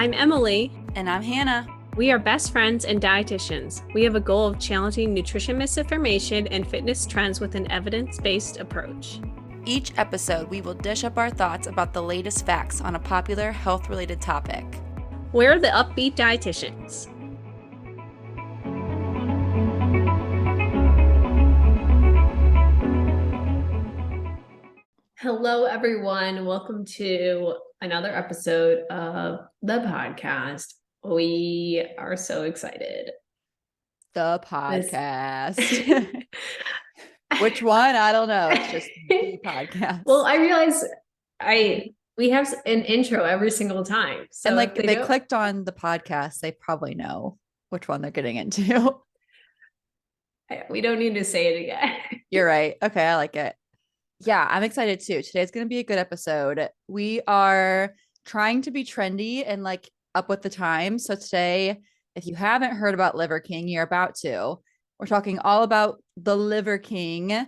I'm Emily. And I'm Hannah. We are best friends and dietitians. We have a goal of challenging nutrition misinformation and fitness trends with an evidence-based approach. Each episode, we will dish up our thoughts about the latest facts on a popular health-related topic. We're the Up-Beet Dietitians. Hello, everyone. Welcome to another episode of the podcast. We are so excited. The podcast. Which one? I don't know. It's just the podcast. Well, I realize we have an intro every single time. So and like they clicked on the podcast, they probably know which one they're getting into. We don't need to say it again. You're right. Okay, I like it. Yeah, I'm excited too. Today's going to be a good episode. We are trying to be trendy and like up with the times. So today, if you haven't heard about Liver King, you're about to. We're talking all about the Liver King.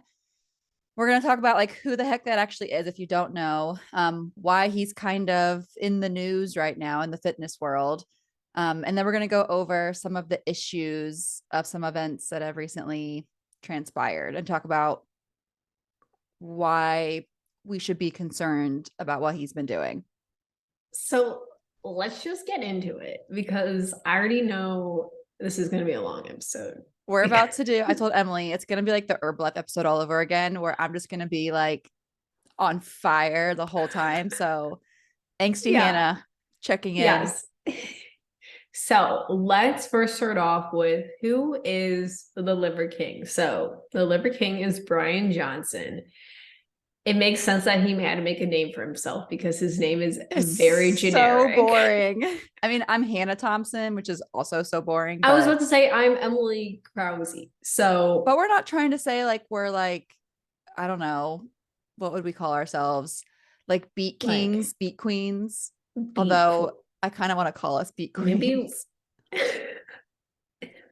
We're going to talk about like who the heck that actually is if you don't know, why he's kind of in the news right now in the fitness world. And then we're going to go over some of the issues of some events that have recently transpired and talk about why we should be concerned about what he's been doing. So let's just get into it because I already know this is going to be a long episode. We're about to do, I told Emily, it's going to be like the Herb Life episode all over again, where I'm just going to be like on fire the whole time. So angsty Hannah checking in. Yes. So let's first start off with who is the Liver King. So the Liver King is Brian Johnson. It makes sense that he had to make a name for himself because his name is very generic. So boring. I mean, I'm Hannah Thompson, which is also so boring. I was about to say I'm Emily Krause. So, but we're not trying to say like we're like, I don't know, what would we call ourselves? Like beat kings, like, beat queens. Although I kind of want to call us beat queens.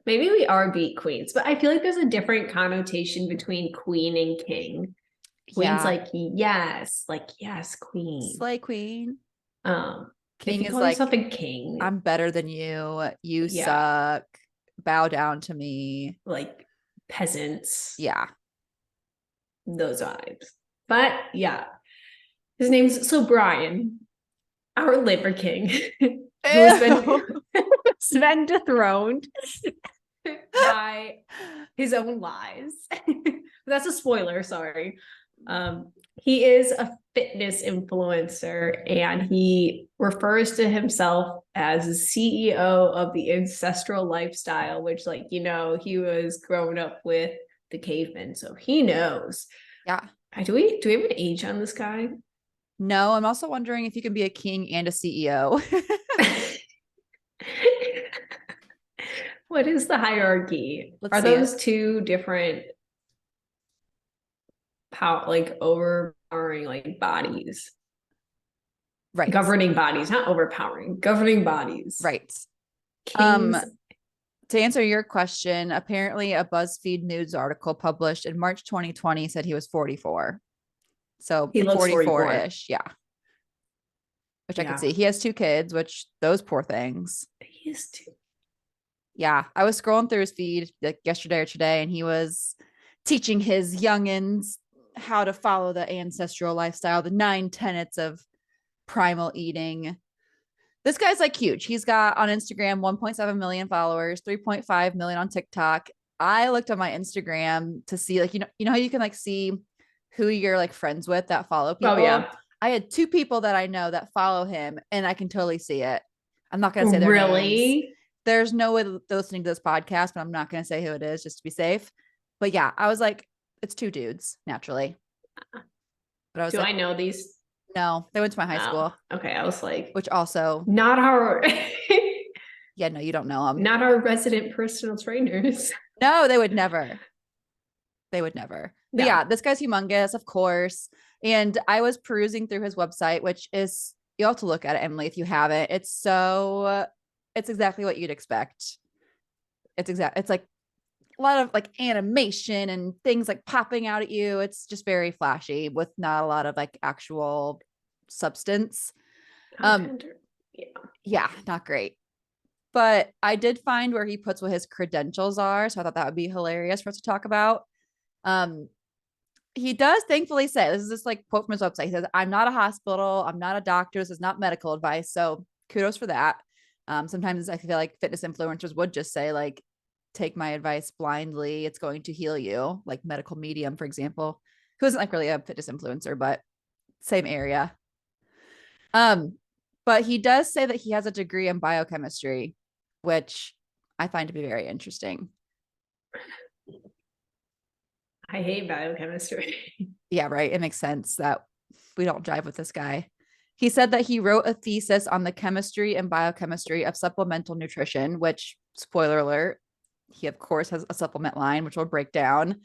Maybe we are beat queens, but I feel like there's a different connotation between queen and king. Queen's like yes, queen. Slay queen. King is like something king. I'm better than you. You suck. Bow down to me. Like peasants. Yeah. Those vibes. But yeah. His name's Brian, our Liver King, who's been dethroned by his own lies. That's a spoiler, sorry. He is a fitness influencer and he refers to himself as the CEO of the ancestral lifestyle, which he was growing up with the cavemen, so he knows. Yeah. Do we have an age on this guy? No, I'm also wondering if you can be a king and a CEO. What is the hierarchy? Are those two different overpowering bodies? Right. Governing bodies, not overpowering, governing bodies. Right. Kings. To answer your question, apparently a BuzzFeed News article published in March 2020 said he was 44. So he looks 44-ish. Yeah. Which I can see. He has 2 kids, which those poor things. He has 2. Yeah. I was scrolling through his feed like yesterday or today, and he was teaching his youngins how to follow the ancestral lifestyle, the 9 tenets of primal eating. This guy's like huge. He's got on Instagram 1.7 million followers, 3.5 million on TikTok. I looked on my Instagram to see you know how you can see who you're like friends with that follow people. Oh yeah. I had 2 people that I know that follow him and I can totally see it. I'm not going to say their names. There's no way they're listening to this podcast, but I'm not going to say who it is just to be safe. But yeah, I was like, it's 2 dudes naturally. But I was I know these? No, they went to my high school. Okay. I was like, which also not our. Yeah, no, you don't know them. Not our resident personal trainers. No, they would never. But yeah, this guy's humongous, of course. And I was perusing through his website, which is, you have to look at it, Emily, if you haven't. It's exactly what you'd expect. It's like a lot of like animation and things like popping out at you. It's just very flashy with not a lot of like actual substance. Yeah, not great. But I did find where he puts what his credentials are. So I thought that would be hilarious for us to talk about. Um, he does thankfully say, this is just like quote from his website. He says, I'm not a hospital. I'm not a doctor. This is not medical advice. So kudos for that. Sometimes I feel like fitness influencers would just say, like, take my advice blindly. It's going to heal you. Like Medical Medium, for example, who isn't like really a fitness influencer, but same area. But he does say that he has a degree in biochemistry, which I find to be very interesting. I hate biochemistry. Yeah, right. It makes sense that we don't jive with this guy. He said that he wrote a thesis on the chemistry and biochemistry of supplemental nutrition, which, spoiler alert, he of course has a supplement line, which we'll break down.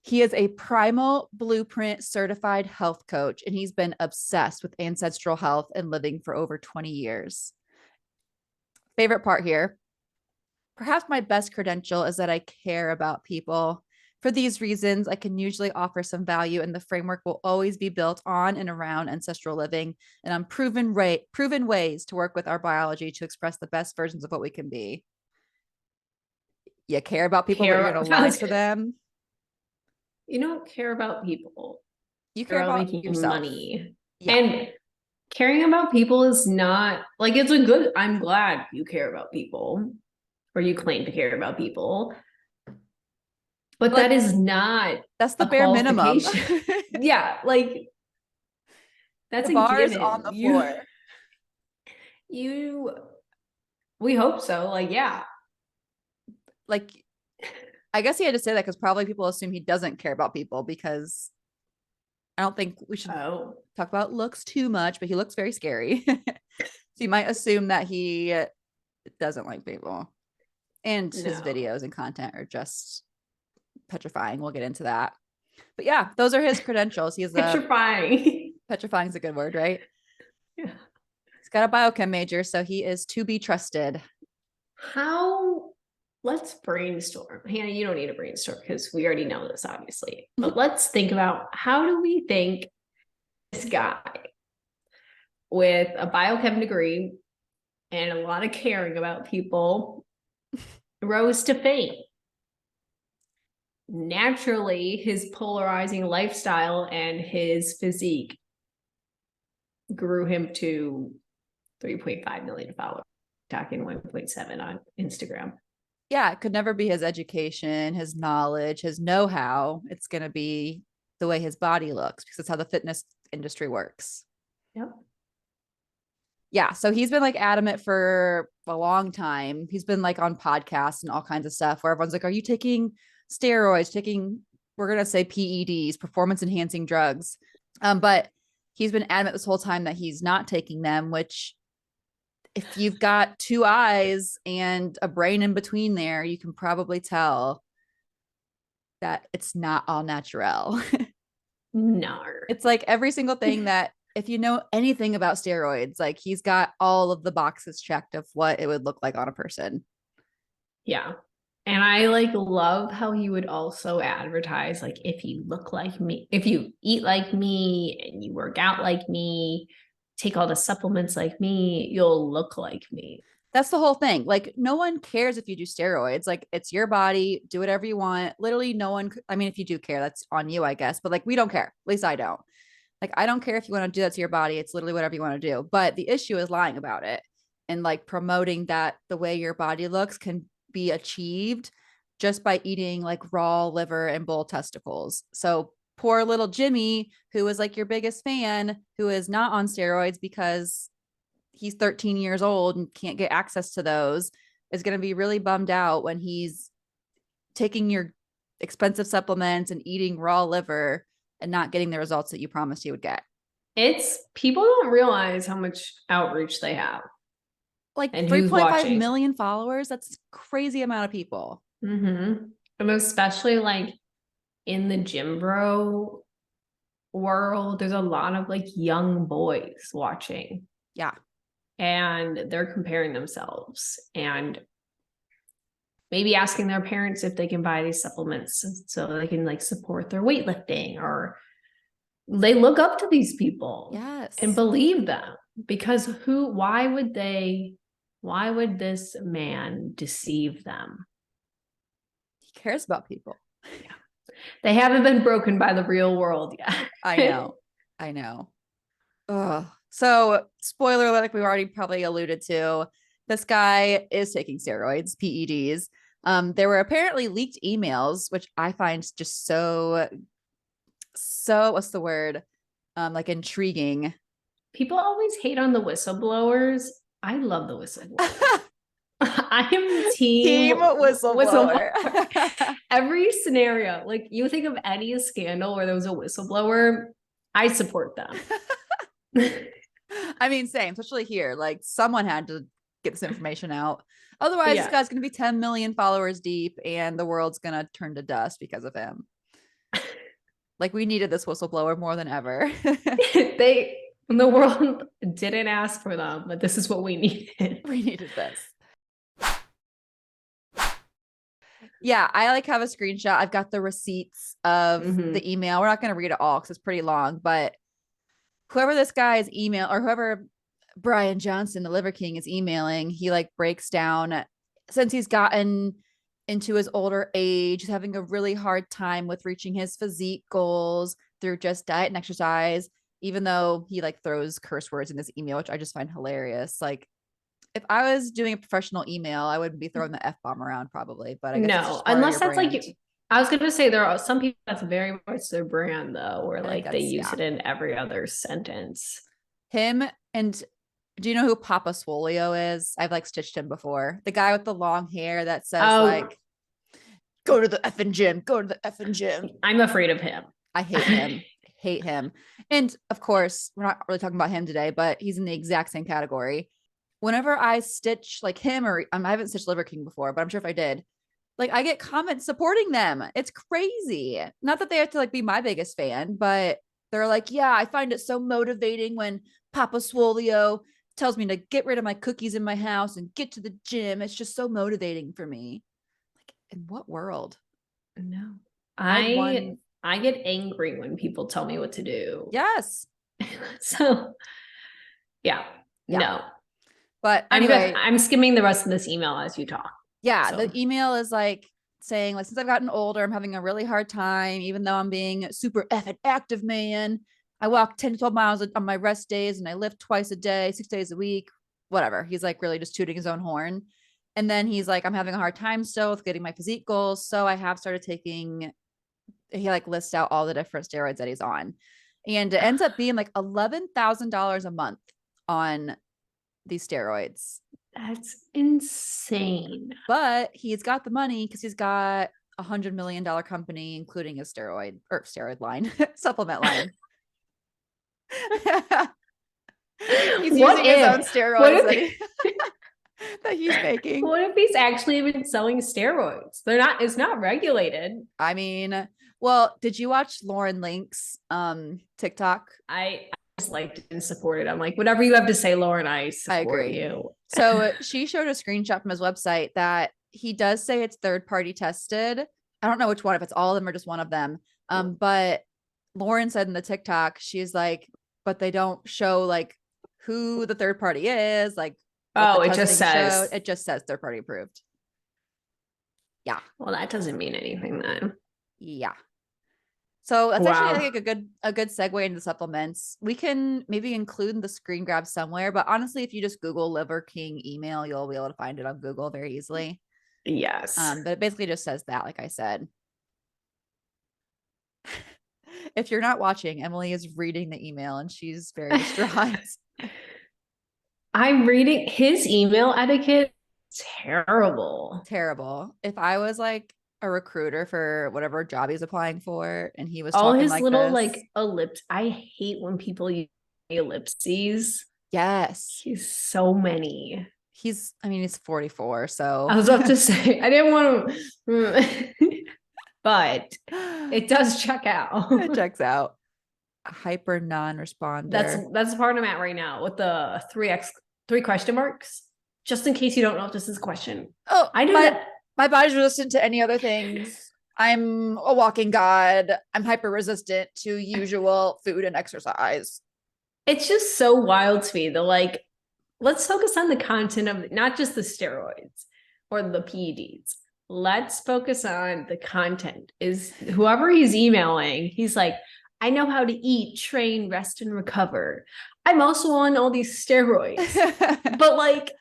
He is a Primal Blueprint certified health coach, and he's been obsessed with ancestral health and living for over 20 years. Favorite part here. Perhaps my best credential is that I care about people. For these reasons, I can usually offer some value, and the framework will always be built on and around ancestral living and on proven ways to work with our biology to express the best versions of what we can be. You care about people, but you're going to lie to them. You don't care about people. You care about making yourself. Money. Yeah. And caring about people is not like, it's a good, I'm glad you care about people, or you claim to care about people. But like, that is not, that's the bare minimum. Yeah, like that's the bar is on the floor. We hope so. Like, yeah. Like, I guess he had to say that because probably people assume he doesn't care about people, because I don't think we should talk about looks too much, but he looks very scary. So you might assume that he doesn't like people. And his videos and content are just petrifying. We'll get into that. But yeah, those are his credentials. He's petrifying. Petrifying is a good word, right? Yeah. He's got a biochem major, so he is to be trusted. Let's brainstorm. Hannah, you don't need to brainstorm because we already know this, obviously. But let's think about, how do we think this guy with a biochem degree and a lot of caring about people rose to fame? Naturally, his polarizing lifestyle and his physique grew him to 3.5 million followers, talking 1.7 on Instagram. Yeah, it could never be his education, his knowledge, his know-how. It's going to be the way his body looks, because that's how the fitness industry works. Yep. Yeah, so he's been like adamant for a long time. He's been like on podcasts and all kinds of stuff where everyone's like, are you taking steroids, we're going to say PEDs, performance enhancing drugs. But he's been adamant this whole time that he's not taking them, which, if you've got two eyes and a brain in between there, you can probably tell that it's not all natural. No. It's like every single thing that, if you know anything about steroids, like he's got all of the boxes checked of what it would look like on a person. Yeah. And I like love how he would also advertise, like, if you look like me, if you eat like me and you work out like me, take all the supplements like me, you'll look like me. That's the whole thing. Like, no one cares if you do steroids. Like, it's your body, do whatever you want. Literally no one, I mean, if you do care, that's on you, I guess, but like, we don't care. At least I don't. Like, I don't care if you want to do that to your body. It's literally whatever you want to do. But the issue is lying about it and like promoting that the way your body looks can be achieved just by eating like raw liver and bull testicles. So poor little Jimmy, who is like your biggest fan, who is not on steroids because he's 13 years old and can't get access to those, is going to be really bummed out when he's taking your expensive supplements and eating raw liver and not getting the results that you promised you would get. People don't realize how much outreach they have. Like 3.5 million followers. That's a crazy amount of people. Mm-hmm. And especially like in the gym bro world, there's a lot of like young boys watching. Yeah. And they're comparing themselves and maybe asking their parents if they can buy these supplements so they can like support their weightlifting, or they look up to these people. Yes. And believe them. Because why would this man deceive them? He cares about people. Yeah. They haven't been broken by the real world yet. I know. Ugh. So, spoiler alert, like we already probably alluded to, this guy is taking steroids, PEDs. There were apparently leaked emails, which I find just so what's the word? Like intriguing. People always hate on the whistleblowers. I love the whistleblower. I am team whistleblower. Every scenario, like you think of any scandal where there was a whistleblower, I support them. I mean, same, especially here. Like someone had to get this information out. Otherwise, this guy's going to be 10 million followers deep and the world's going to turn to dust because of him. Like we needed this whistleblower more than ever. The world didn't ask for them, but this is what we needed. We needed this. Yeah, I like have a screenshot. I've got the receipts of the email. We're not going to read it all because it's pretty long, but whoever this guy's email or whoever Brian Johnson, the Liver King, is emailing, he like breaks down since he's gotten into his older age, he's having a really hard time with reaching his physique goals through just diet and exercise, even though he like throws curse words in this email, which I just find hilarious. Like if I was doing a professional email, I wouldn't be throwing the F-bomb around probably, but I guess no, unless that's brand. Like, I was going to say there are some people that's very much their brand though, where like they use it in every other sentence. Him and do you know who Papa Swolio is? I've like stitched him before. The guy with the long hair that says like, go to the effing gym, go to the effing gym. I'm afraid of him. I hate him. And of course, we're not really talking about him today, but he's in the exact same category. Whenever I stitch like him or I haven't stitched Liver King before, but I'm sure if I did, like I get comments supporting them. It's crazy. Not that they have to like be my biggest fan, but they're like, yeah, I find it so motivating when Papa Swolio tells me to get rid of my cookies in my house and get to the gym. It's just so motivating for me. Like, in what world? No. I get angry when people tell me what to do. Yes. So yeah. No. But anyway, I'm skimming the rest of this email as you talk. Yeah. So. The email is like saying like, since I've gotten older, I'm having a really hard time, even though I'm being super effing active, man. I walk 10 to 12 miles on my rest days and I lift twice a day, 6 days a week, whatever. He's like really just tooting his own horn. And then he's like, I'm having a hard time still with getting my physique goals. So I have started taking, he like lists out all the different steroids that he's on. And it ends up being like $11,000 a month on these steroids. That's insane. But he's got the money because he's got $100 million company, including his steroid line, supplement line. He's using his own steroids that he's making. What if he's actually even selling steroids? It's not regulated. I mean, well, did you watch Lauren Link's TikTok? I just liked and supported. I'm like, whatever you have to say, Lauren, I support you. So she showed a screenshot from his website that he does say it's third-party tested. I don't know which one, if it's all of them or just one of them. But Lauren said in the TikTok, she's like, but they don't show like who the third party is. Like, it just says third party approved. Yeah. Well, that doesn't mean anything then. Yeah. So that's actually I think a good segue into supplements. We can maybe include the screen grab somewhere, but honestly, if you just Google Liver King email, you'll be able to find it on Google very easily. Yes. But it basically just says that, like I said. If you're not watching, Emily is reading the email and she's very distraught. I'm reading his email etiquette. Terrible. If I was like a recruiter for whatever job he's applying for and he was all talking his like little this, like ellipse. I hate when people use ellipses. Yes. He's so many. He's 44. So I was about to say, I didn't want to, but it does check out. It checks out. Hyper non-responder. That's the part I'm at right now with the three question marks, just in case you don't know if this is a question. Oh, I do that. My body's resistant to any other things. I'm a walking god. I'm hyper resistant to usual food and exercise. It's just so wild to me. Like, let's focus on the content of not just the steroids or the PEDs. Let's focus on the content. Is whoever he's emailing, he's like, I know how to eat, train, rest, and recover. I'm also on all these steroids. But like,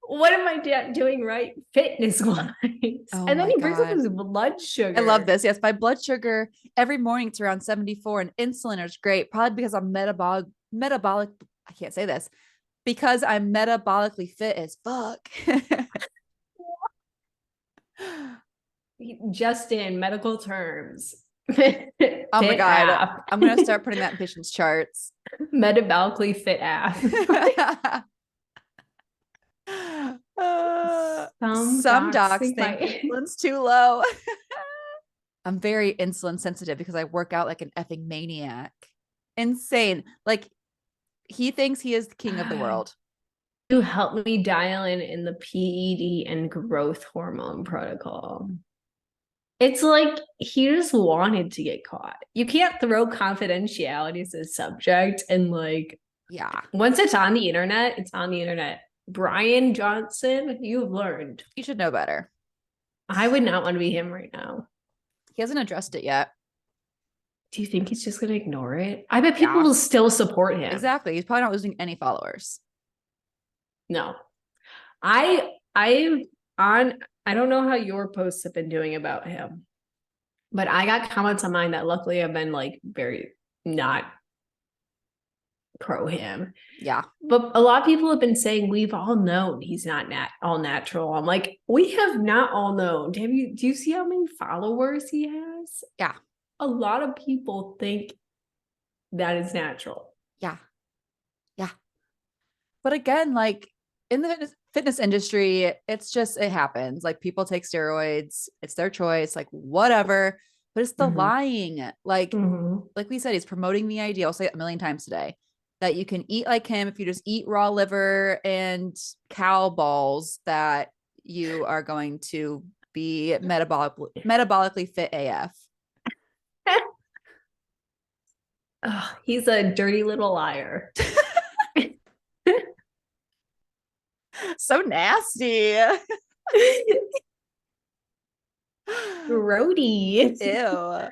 what am I doing right fitness wise? Oh And then my he brings up God. his blood sugar. I love this. Yes, my blood sugar every morning it's around 74 and insulin is great. Probably because I'm metabolic. I can't say this because I'm metabolically fit as fuck. Just in medical terms. Oh my Fit God. app. I'm going to start putting that in patients' charts. Metabolically fit app. Some docs think my insulin's too low. I'm very insulin sensitive because I work out like an effing maniac. Insane. Like he thinks he is the king of the world. You helped me dial in the PED and growth hormone protocol. It's like he just wanted to get caught. You can't throw confidentiality as a subject and like Yeah. once it's on the internet, it's on the internet. Brian Johnson, you've learned. You should know better. I would not want to be him right now. He hasn't addressed it yet. Do you think he's just going to ignore it? I bet people Yeah. will still support him. Exactly. He's probably not losing any followers. No. I don't know how your posts have been doing about him, but I got comments on mine that luckily have been like very not pro him. Yeah. But a lot of people have been saying we've all known he's not all natural. I'm like, we have not all known. Do you see how many followers he has? Yeah. A lot of people think that is natural. Yeah. Yeah. But again, like in the fitness industry, it happens. Like people take steroids, it's their choice, like whatever. But it's the lying. Like we said, he's promoting the idea. I'll say it a million times today that you can eat like him if you just eat raw liver and cow balls, that you are going to be metabolically fit AF. Oh, he's a dirty little liar. So nasty. Grody. Ew.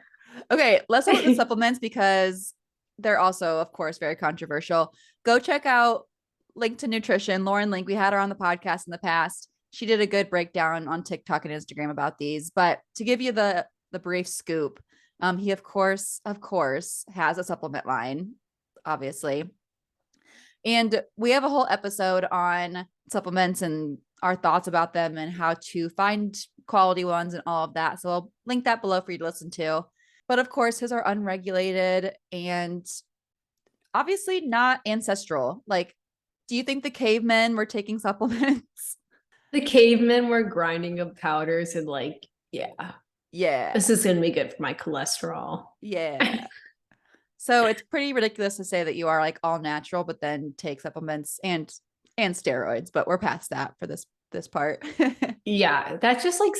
Okay, let's talk about the supplements because they're also, of course, very controversial. Go check out Link to Nutrition. Lauren Link, we had her on the podcast in the past. She did a good breakdown on TikTok and Instagram about these. But to give you the brief scoop, he of course has a supplement line, obviously. And we have a whole episode on supplements and our thoughts about them and how to find quality ones and all of that. So I'll link that below for you to listen to. But of course, his are unregulated and obviously not ancestral. Like, do you think the cavemen were taking supplements? The cavemen were grinding up powders and like, yeah. This is going to be good for my cholesterol. Yeah. So it's pretty ridiculous to say that you are like all natural, but then take supplements and steroids. But we're past that for this part. Yeah, that's just like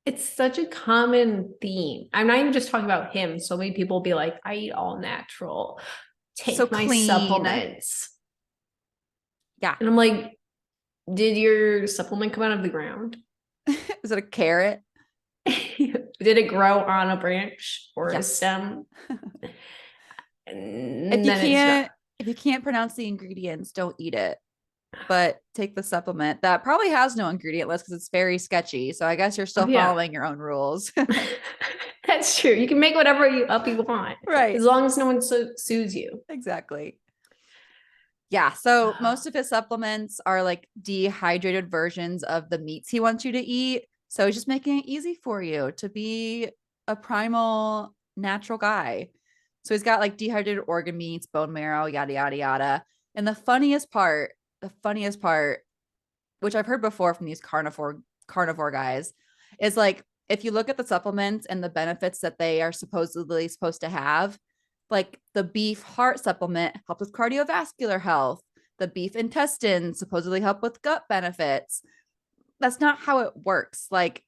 it's such a common theme. I'm not even just talking about him. So many people will be like, I eat all natural. Take So my clean. supplements. Yeah. And I'm like, did your supplement come out of the ground? Is it a carrot? Did it grow on a branch or a stem? If you can't pronounce the ingredients, don't eat it. But take the supplement that probably has no ingredient list because it's very sketchy. So I guess you're still following your own rules. That's true. You can make whatever you want. Right. As long as no one sues you. Exactly. Yeah. So most of his supplements are like dehydrated versions of the meats he wants you to eat. So he's just making it easy for you to be a primal natural guy. So he's got like dehydrated organ meats, bone marrow, yada, yada, yada. And the funniest part, which I've heard before from these carnivore guys, is like, if you look at the supplements and the benefits that they are supposedly supposed to have, like the beef heart supplement helps with cardiovascular health. The beef intestines supposedly help with gut benefits. That's not how it works. Like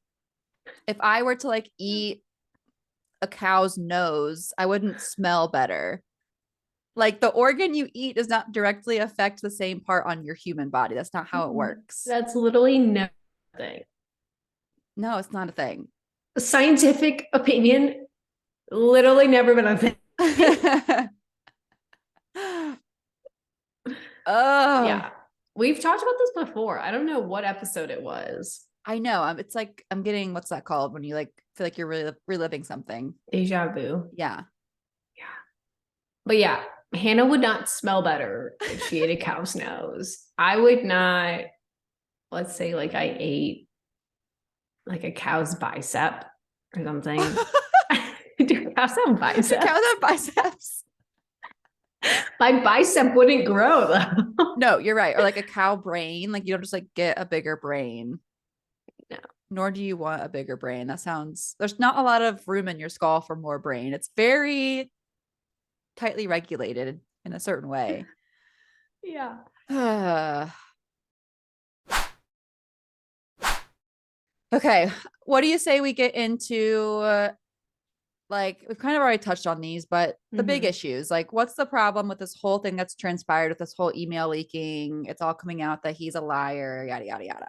if I were to like eat a cow's nose, I wouldn't smell better. Like the organ you eat does not directly affect the same part on your human body. That's not how it works. That's literally nothing. No, it's not a thing. Scientific opinion, literally never been a thing. Oh, Yeah. We've talked about this before. I don't know what episode it was. I know. It's like I'm getting, what's that called when you like feel like you're really reliving something? Deja vu. Yeah. Yeah. But yeah, Hannah would not smell better if she ate a cow's nose. I would not, let's say like I ate like a cow's bicep or something. Do cows have biceps? Cows have biceps. My bicep wouldn't grow though. No, you're right. Or like a cow brain. Like you don't just like get a bigger brain. No. Nor do you want a bigger brain. That sounds, there's not a lot of room in your skull for more brain. It's very tightly regulated in a certain way. Yeah. Okay. What do you say we get into like we've kind of already touched on these, but the big issues, like what's the problem with this whole thing that's transpired with this whole email leaking? It's all coming out that he's a liar, yada, yada, yada.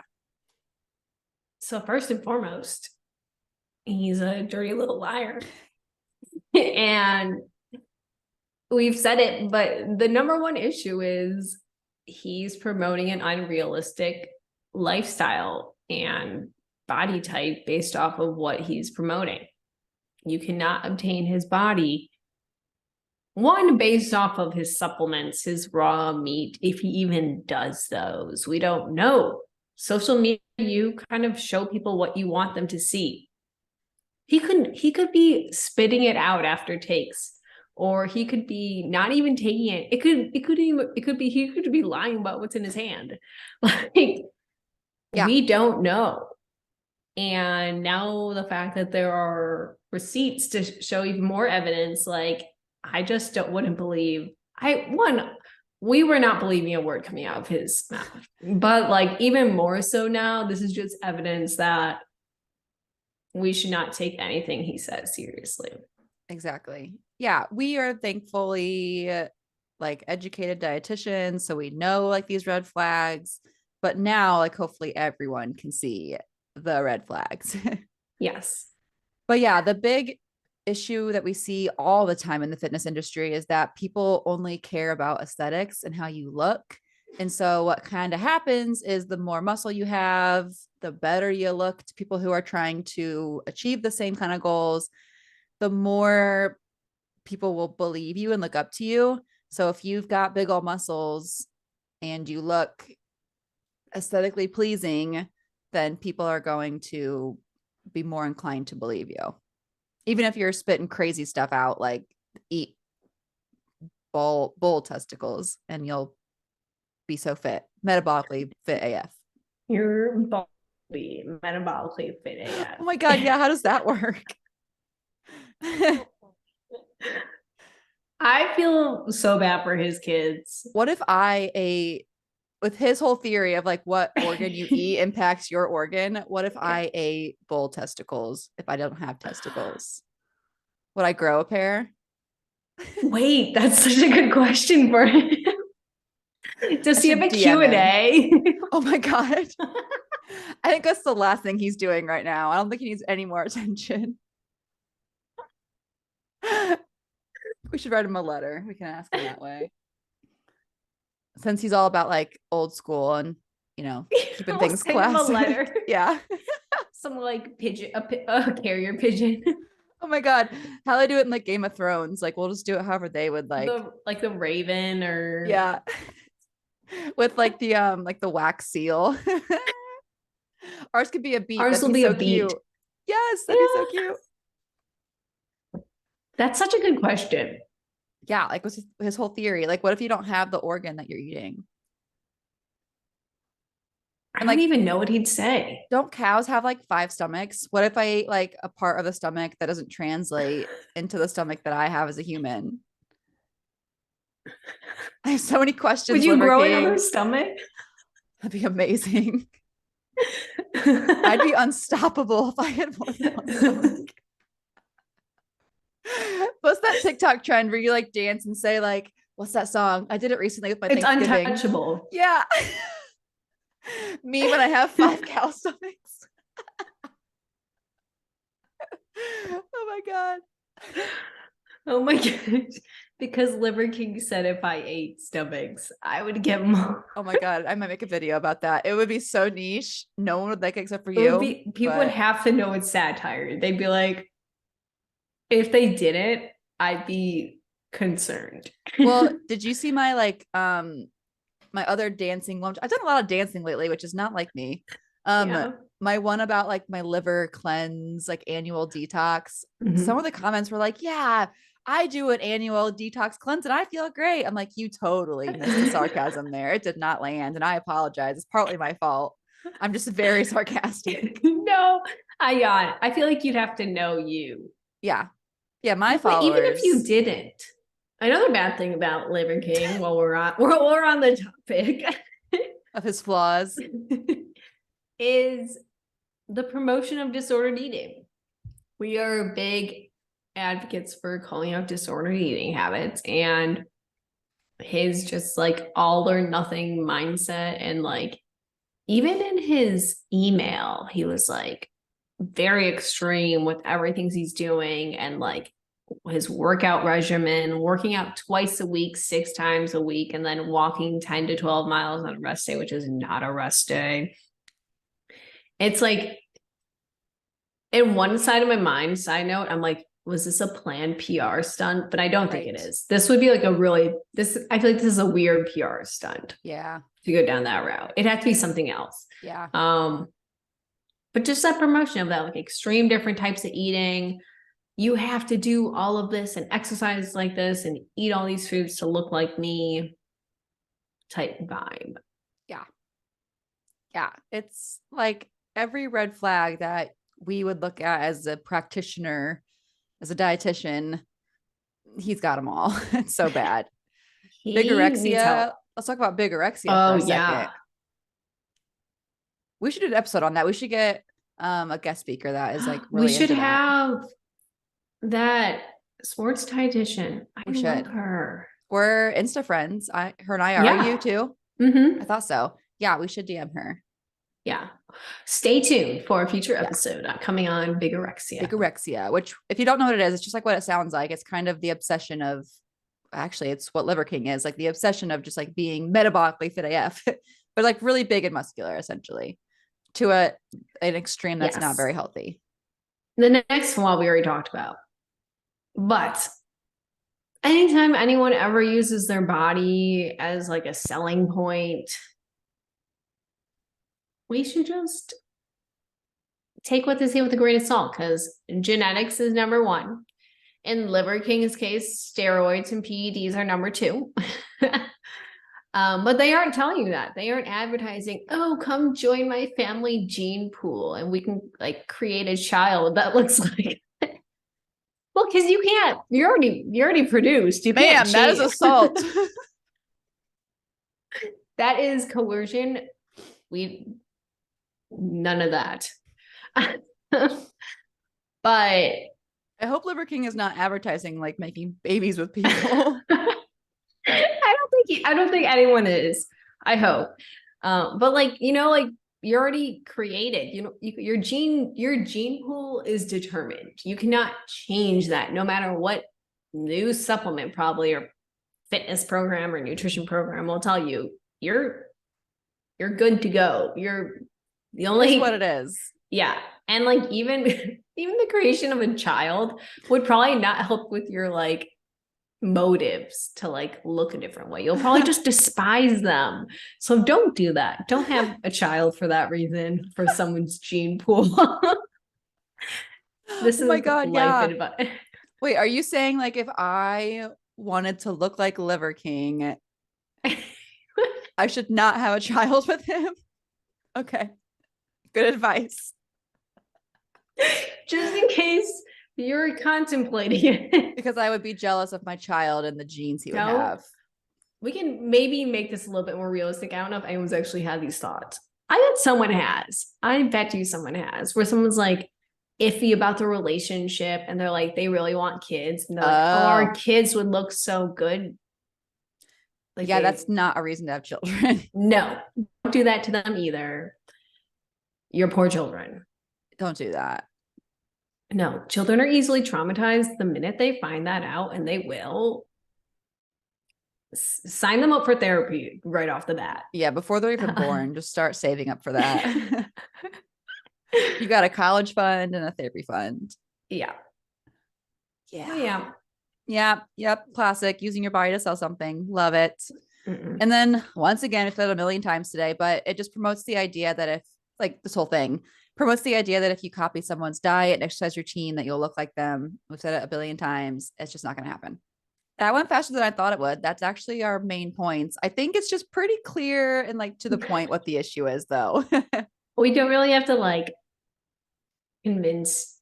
So first and foremost, he's a dirty little liar. And we've said it, but the number one issue is he's promoting an unrealistic lifestyle and body type based off of what he's promoting. You cannot obtain his body, one, based off of his supplements, his raw meat, if he even does those. We don't know. Social media, you kind of show people what you want them to see. He could be spitting it out after takes, or he could be not even taking it. It could be he could be lying about what's in his hand. Like, Yeah. We don't know. And now the fact that there are receipts to show even more evidence, like I just wouldn't believe. We were not believing a word coming out of his mouth, but like even more so now, this is just evidence that we should not take anything he says seriously. Exactly. Yeah, we are thankfully like educated dietitians, so we know like these red flags, but now like hopefully everyone can see the red flags. Yes. But yeah, the big issue that we see all the time in the fitness industry is that people only care about aesthetics and how you look. And so what kind of happens is the more muscle you have, the better you look to people who are trying to achieve the same kind of goals, the more people will believe you and look up to you. So if you've got big old muscles and you look aesthetically pleasing, then people are going to be more inclined to believe you. Even if you're spitting crazy stuff out, like eat bull testicles and you'll be so fit, metabolically fit AF. You're metabolically fit AF. Oh my God. Yeah. How does that work? I feel so bad for his kids. What if I ate, with his whole theory of like what organ you eat impacts your organ, what if I ate bull testicles if I don't have testicles? Would I grow a pair? Wait, that's such a good question for him. Does he have a Q&A? Oh my God. I think that's the last thing he's doing right now. I don't think he needs any more attention. We should write him a letter. We can ask him that way. Since he's all about like old school and, you know, keeping things classy. A letter. Yeah. Some like pigeon, a carrier pigeon. Oh my God. How they do it in like Game of Thrones. Like we'll just do it however they would like. The raven or. Yeah. With like the wax seal. Ours could be a beet. Ours will be a beet. Cute. Yes, that'd be so cute. That's such a good question. Yeah, like what's his whole theory? Like, what if you don't have the organ that you're eating? I don't even know what he'd say. Don't cows have like 5 stomachs? What if I ate like a part of the stomach that doesn't translate into the stomach that I have as a human? I have so many questions. Would you grow another stomach? That'd be amazing. I'd be unstoppable if I had more than one stomach. What's that TikTok trend where you like dance and say like, What's that song? I did it recently with my It's Thanksgiving. untouchable. Yeah. Me when I have 5 cow stomachs. Oh my God. Oh my gosh. Because Liver King said if I ate stomachs, I would get more. Oh my God. I might make a video about that. It would be so niche. No one would like it except for It would you. be, people would have to know it's satire. They'd be like, if they didn't, I'd be concerned. Well, did you see my my other dancing one? I've done a lot of dancing lately, which is not like me. Yeah. My one about like my liver cleanse, like annual detox. Mhm. Some of the comments were like, yeah, I do an annual detox cleanse and I feel great. I'm like, you totally missed the sarcasm there. It did not land. And I apologize. It's partly my fault. I'm just very sarcastic. No, I got it. I feel like you'd have to know you. Yeah. Yeah. My But even if you followers didn't, another bad thing about Liver King while we're on the topic of his flaws. is the promotion of disordered eating. We are big advocates for calling out disordered eating habits, and his just like all or nothing mindset. And like, even in his email, he was like very extreme with everything he's doing, and like his workout regimen, working out twice a week, 6 times a week, and then walking 10 to 12 miles on a rest day, which is not a rest day. It's like, in one side of my mind, side note, I'm like, was this a planned PR stunt? But I don't think it is. This would be like I feel like this is a weird PR stunt. Yeah. To go down that route. It had to be something else. Yeah. But just that promotion of that, like extreme different types of eating. You have to do all of this and exercise like this and eat all these foods to look like me type vibe. Yeah. Yeah. It's like every red flag that we would look at as a practitioner, as a dietitian, he's got them all. It's so bad. Bigorexia. Let's talk about bigorexia for a second. We should do an episode on that. We should get a guest speaker that is like really we should into have that sports dietitian. I We love should. her. We're Insta friends. Her and I are. Yeah. You too? Mm-hmm. I thought so. Yeah, we should DM her. Yeah. Stay tuned for a future episode coming on bigorexia. Bigorexia, which if you don't know what it is, it's just like what it sounds like. It's kind of the obsession of, actually, it's what Liver King is, like the obsession of just like being metabolically fit AF, but like really big and muscular, essentially, to an extreme that's not very healthy. The next one we already talked about. But anytime anyone ever uses their body as like a selling point, we should just take what they say with a grain of salt, because genetics is number one. In Liver King's case, steroids and PEDs are number 2. But they aren't telling you that. They aren't advertising, oh, come join my family gene pool and we can like create a child that looks like. Well, because you can't, you're already produced. You can't. That is assault. That is coercion. None of that. But I hope Liver King is not advertising like making babies with people. I don't think anyone is. I hope. But like, like you're already created. Your gene pool is determined. You cannot change that, no matter what new supplement probably or fitness program or nutrition program will tell you. You're good to go. You're the only. That's what it is. Yeah, and like even the creation of a child would probably not help with your like motives to like look a different way. You'll probably just despise them. So don't do that. Don't have a child for that reason, for someone's gene pool. This is my God, life advice. Wait, are you saying like if I wanted to look like Liver King, I should not have a child with him? Okay. Good advice. Just in case you're contemplating it. Because I would be jealous of my child and the genes he would have. We can maybe make this a little bit more realistic. I don't know if anyone's actually had these thoughts. I bet someone has. I bet you someone has, where someone's like iffy about the relationship and they're like, they really want kids. And they're like, oh, our kids would look so good Like yeah, that's not a reason to have children. no, don't do that to them either. Your poor children. Don't do that. No, children are easily traumatized the minute they find that out, and they will sign them up for therapy right off the bat. Yeah, before they're even born, just start saving up for that. You got a college fund and a therapy fund. Yeah. Yeah. Yeah. Yeah. Yep. Classic. Using your body to sell something. Love it. Mm-mm. And then once again, I've said it a million times today, but it just promotes the idea that if like this whole thing promotes the idea that if you copy someone's diet and exercise routine, that you'll look like them. We've said it a billion times. It's just not going to happen. That went faster than I thought it would. That's actually our main points. I think it's just pretty clear and like to the point what the issue is, though. We don't really have to like convince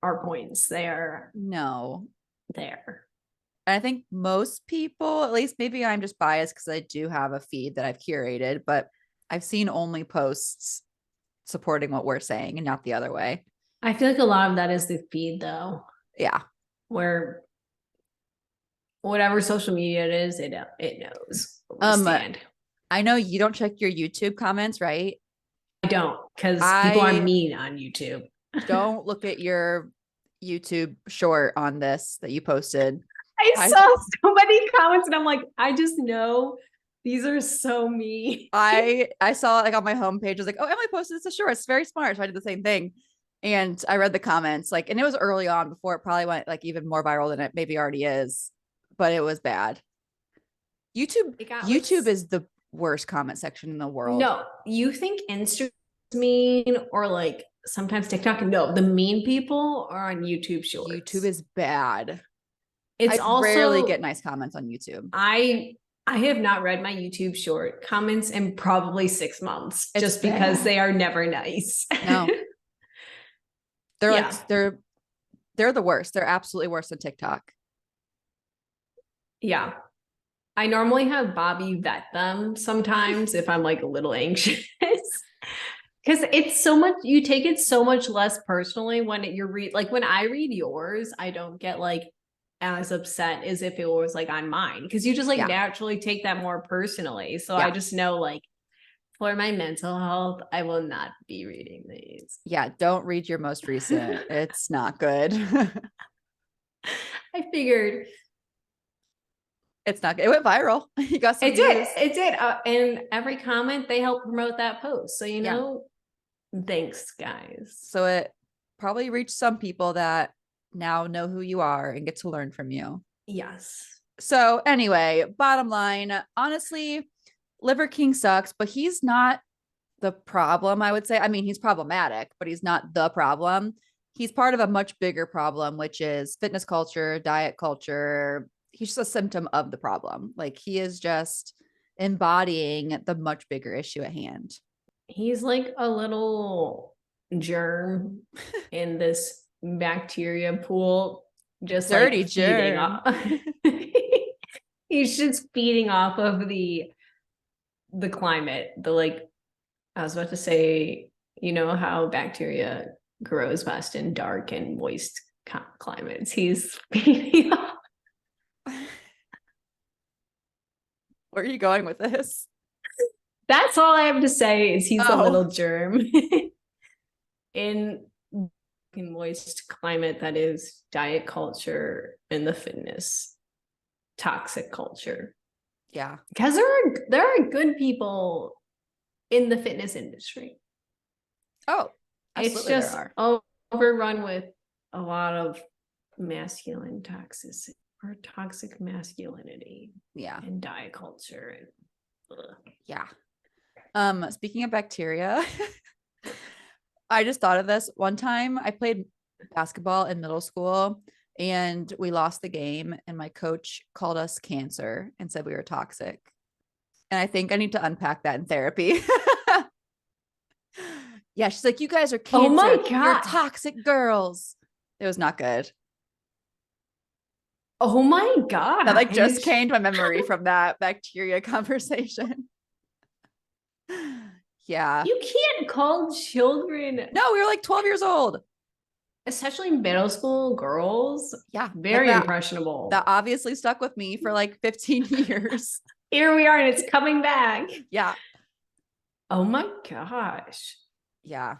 our points. They are No. there. And I think most people, at least maybe I'm just biased because I do have a feed that I've curated, but I've seen only posts supporting what we're saying and not the other way. I feel like a lot of that is the feed though, Yeah. where whatever social media it is, it knows where we stand. I know you don't check your YouTube comments, right? I don't, because people are mean on YouTube. Don't look at your YouTube short on this that you posted. I saw so many comments and I'm like, I just know these are so mean. I saw it like on my homepage. I was like, oh, Emily posted this a short. It's very smart. So I did the same thing. And I read the comments, like, and it was early on before it probably went like even more viral than it maybe already is, but it was bad. YouTube is the worst comment section in the world. No, you think Instagram's mean or like sometimes TikTok? No, the mean people are on YouTube Shorts. YouTube is bad. It's I also rarely get nice comments on YouTube. I have not read my YouTube short comments in probably 6 months just bad. because they are never nice. No. They're like they're the worst. They're absolutely worse than TikTok. Yeah. I normally have Bobby vet them sometimes if I'm like a little anxious. Because it's so much, you take it so much less personally when you're like when I read yours, I don't get like as upset as if it was like on mine. Because you just like naturally take that more personally. So I just know like for my mental health, I will not be reading these. Yeah, don't read your most recent. It's not good. I figured it's not good. It went viral. You got some views. It did. And every comment, they help promote that post. So, you know, thanks, guys. So it probably reached some people that now know who you are and get to learn from you. Yes. So anyway, bottom line, honestly, Liver King sucks, but he's not the problem, I would say. I mean, he's problematic, but he's not the problem. He's part of a much bigger problem, which is fitness culture, diet culture. He's just a symptom of the problem. Like he is just embodying the much bigger issue at hand. He's like a little germ in this bacteria pool, just dirty like germ. He's just feeding off of the climate. The like, I was about to say, you know how bacteria grows best in dark and moist climates. He's feeding off. Where are you going with this? That's all I have to say is he's a little germ in moist climate that is diet culture and the fitness toxic culture. Yeah. Because there are good people in the fitness industry. Oh, absolutely. It's just overrun with a lot of masculine toxicity or toxic masculinity. Yeah. And diet culture. And, yeah. Speaking of bacteria, I just thought of this one time. I played basketball in middle school and we lost the game and my coach called us cancer and said we were toxic. And I think I need to unpack that in therapy. Yeah, she's like, you guys are cancer. Oh my God. You're toxic girls. It was not good. Oh my God. That like just came to my memory from that bacteria conversation. Yeah. You can't call children. No, we were like 12 years old. Especially middle school girls. Yeah. Very like impressionable. That obviously stuck with me for like 15 years. Here we are, and it's coming back. Yeah. Oh my gosh. Yeah.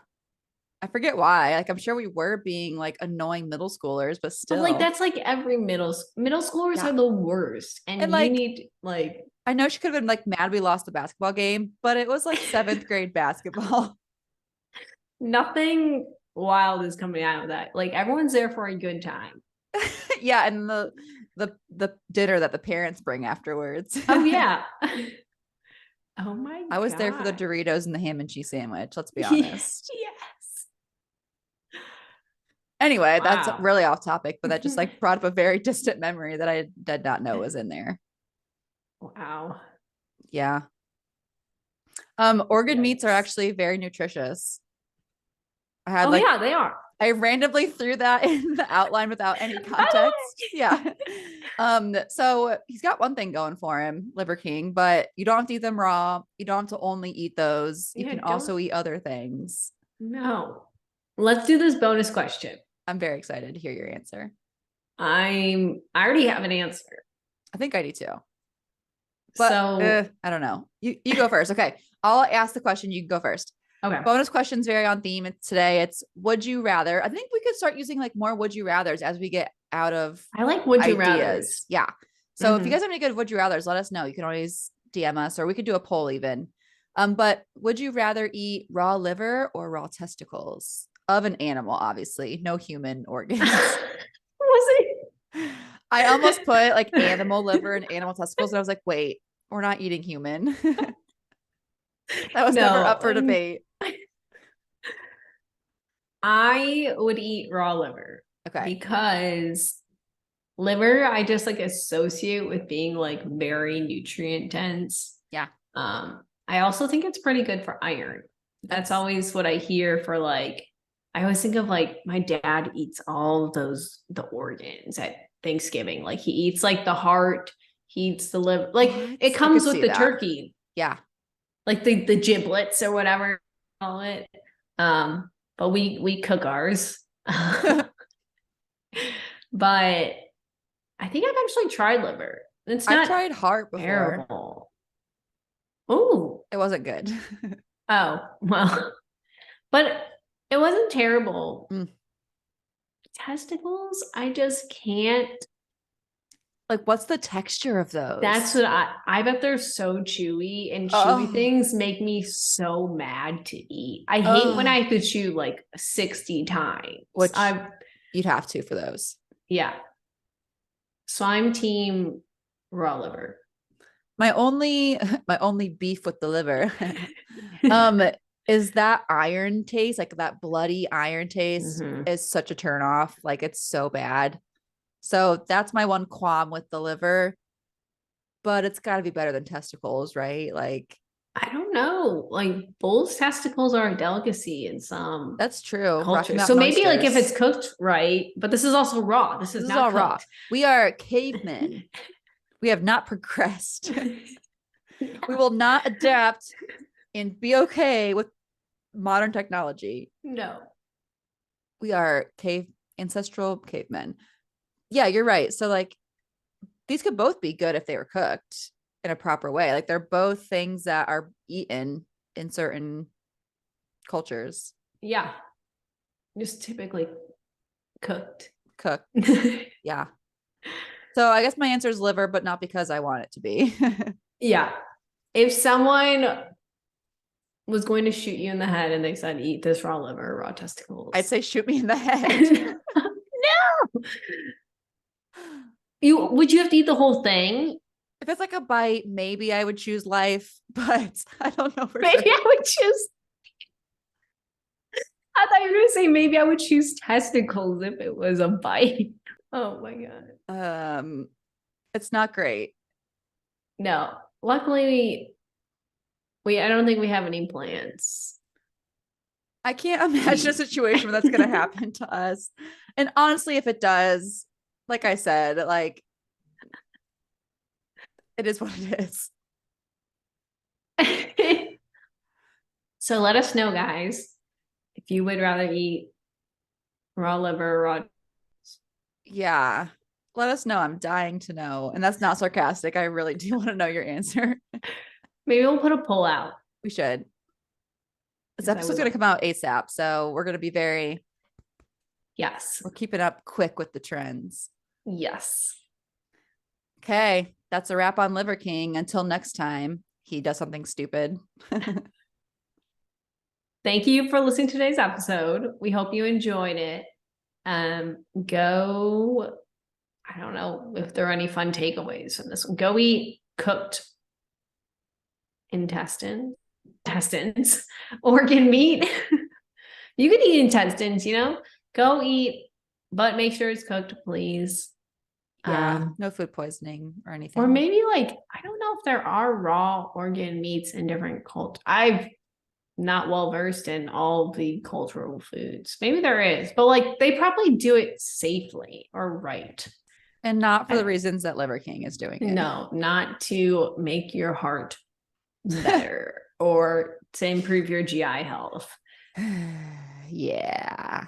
I forget why. Like, I'm sure we were being like annoying middle schoolers, but But still. like that's like every middle schoolers Yeah. are the worst. And you like, need like I know she could have been like mad we lost the basketball game, but it was like 7th grade basketball. nothing wild is coming out of that. Like everyone's there for a good time. Yeah, and the dinner that the parents bring afterwards. Oh yeah. Oh my I was there for the God. Doritos and the ham and cheese sandwich, let's be honest. Yes. Anyway, that's Wow. really off topic, but that just like brought up a very distant memory that I did not know was in there. Wow. Yeah. Organ meats are Yikes. actually very nutritious. I had Oh like yeah, they are. I randomly threw that in the outline without any context. Yeah. So he's got one thing going for him, Liver King, but you don't have to eat them raw. You don't have to only eat those. You Yeah, can don't. also eat other things. No. Let's do this bonus question. I'm very excited to hear your answer. I already have an answer. I think I do too. But So I don't know. You go first. Okay. I'll ask the question. You can go first. okay. Bonus questions very on theme. Today it's would you rather. I think we could start using like more would you rathers as we get out of I like would you ideas. rathers. Yeah. So if you guys have any good would you rathers, let us know. You can always DM us or we could do a poll even. But would you rather eat raw liver or raw testicles of an animal? Obviously, no human organs. Was it? I almost put like animal liver and animal testicles, and I was like, wait, we're not eating human. That was never up for debate. I would eat raw liver. Okay. Because liver, I just like associate with being like very nutrient dense. Yeah. I also think it's pretty good for iron. That's always what I hear for like, I always think of like my dad eats all of the organs at Thanksgiving. Like he eats like the heart, he eats the liver, like What? it comes with the that. turkey. Yeah. Like the giblets or whatever you call it. But we cook ours. But I think I've actually tried liver. It's I've not tried heart before. terrible. Oh, It wasn't good. oh, well, but it wasn't terrible. Testicles, I just can't. Like, what's the texture of those? That's what I bet they're so chewy, and chewy things make me so mad to eat. I hate when I have to chew like 60 times. Which you'd have to for those. Yeah. So I'm team raw liver. My only beef with the liver is that iron taste, like that bloody iron taste is such a turn off. Like it's so bad. So that's my one qualm with the liver, but it's got to be better than testicles, right? Like, I don't know. Like bull's testicles are a delicacy in some that's true. cultures. So maybe like if it's cooked right, but this is also raw. This is not all cooked. Raw. We are cavemen. We have not progressed. We will not adapt and be okay with modern technology. No. We are ancestral cavemen. Yeah, you're right. So like these could both be good if they were cooked in a proper way. Like they're both things that are eaten in certain cultures. Yeah. Just typically cooked. Yeah. So I guess my answer is liver, but not because I want it to be. Yeah. If someone was going to shoot you in the head and they said, eat this raw liver, raw testicles, I'd say shoot me in the head. No. Would you have to eat the whole thing? If it's like a bite, maybe I would choose life, but I don't know. Maybe I would choose. I thought you were going to say maybe I would choose testicles if it was a bite. Oh my God. It's not great. No. Luckily, I don't think we have any plans. I can't imagine a situation where that's going to happen to us. And honestly, if it does, like I said, like it is what it is. So let us know, guys, if you would rather eat raw liver or raw. Yeah. Let us know. I'm dying to know. And that's not sarcastic. I really do want to know your answer. Maybe we'll put a poll out. We should. This 'Cause I episode's would going to come out ASAP. So we're going to be Yes. we're keeping up quick with the trends. Yes. Okay. That's a wrap on Liver King. Until next time, he does something stupid. Thank you for listening to today's episode. We hope you enjoyed it. Go, I don't know if there are any fun takeaways from this one. Go eat cooked intestines, organ meat. You can eat intestines, go eat, but make sure it's cooked, please. Yeah, no food poisoning or anything. Or maybe I don't know if there are raw organ meats in different cultures. I've not well versed in all the cultural foods. Maybe there is, but they probably do it safely or right. And not for the reasons that Liver King is doing it. No, not to make your heart better or to improve your GI health. Yeah.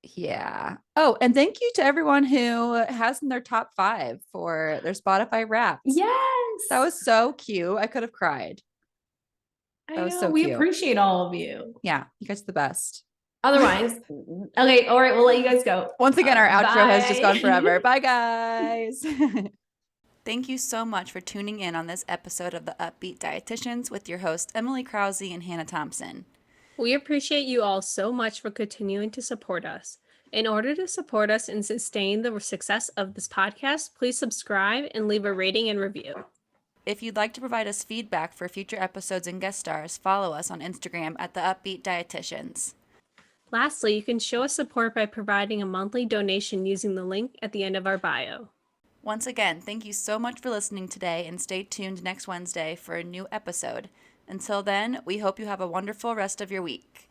Yeah. Oh, and thank you to everyone who has in their top 5 for their Spotify Wrapped. Yes. That was so cute. I could have cried. That was so cute. We appreciate all of you. Yeah, you guys are the best. Otherwise, okay, all right, we'll let you guys go. Once again, our outro has just gone forever. Bye, guys. Thank you so much for tuning in on this episode of the Up-Beet Dietitians with your hosts, Emily Krause and Hannah Thompson. We appreciate you all so much for continuing to support us. In order to support us and sustain the success of this podcast, please subscribe and leave a rating and review. If you'd like to provide us feedback for future episodes and guest stars, follow us on Instagram at the Up-Beet Dietitians. Lastly, you can show us support by providing a monthly donation using the link at the end of our bio. Once again, thank you so much for listening today, and stay tuned next Wednesday for a new episode. Until then, we hope you have a wonderful rest of your week.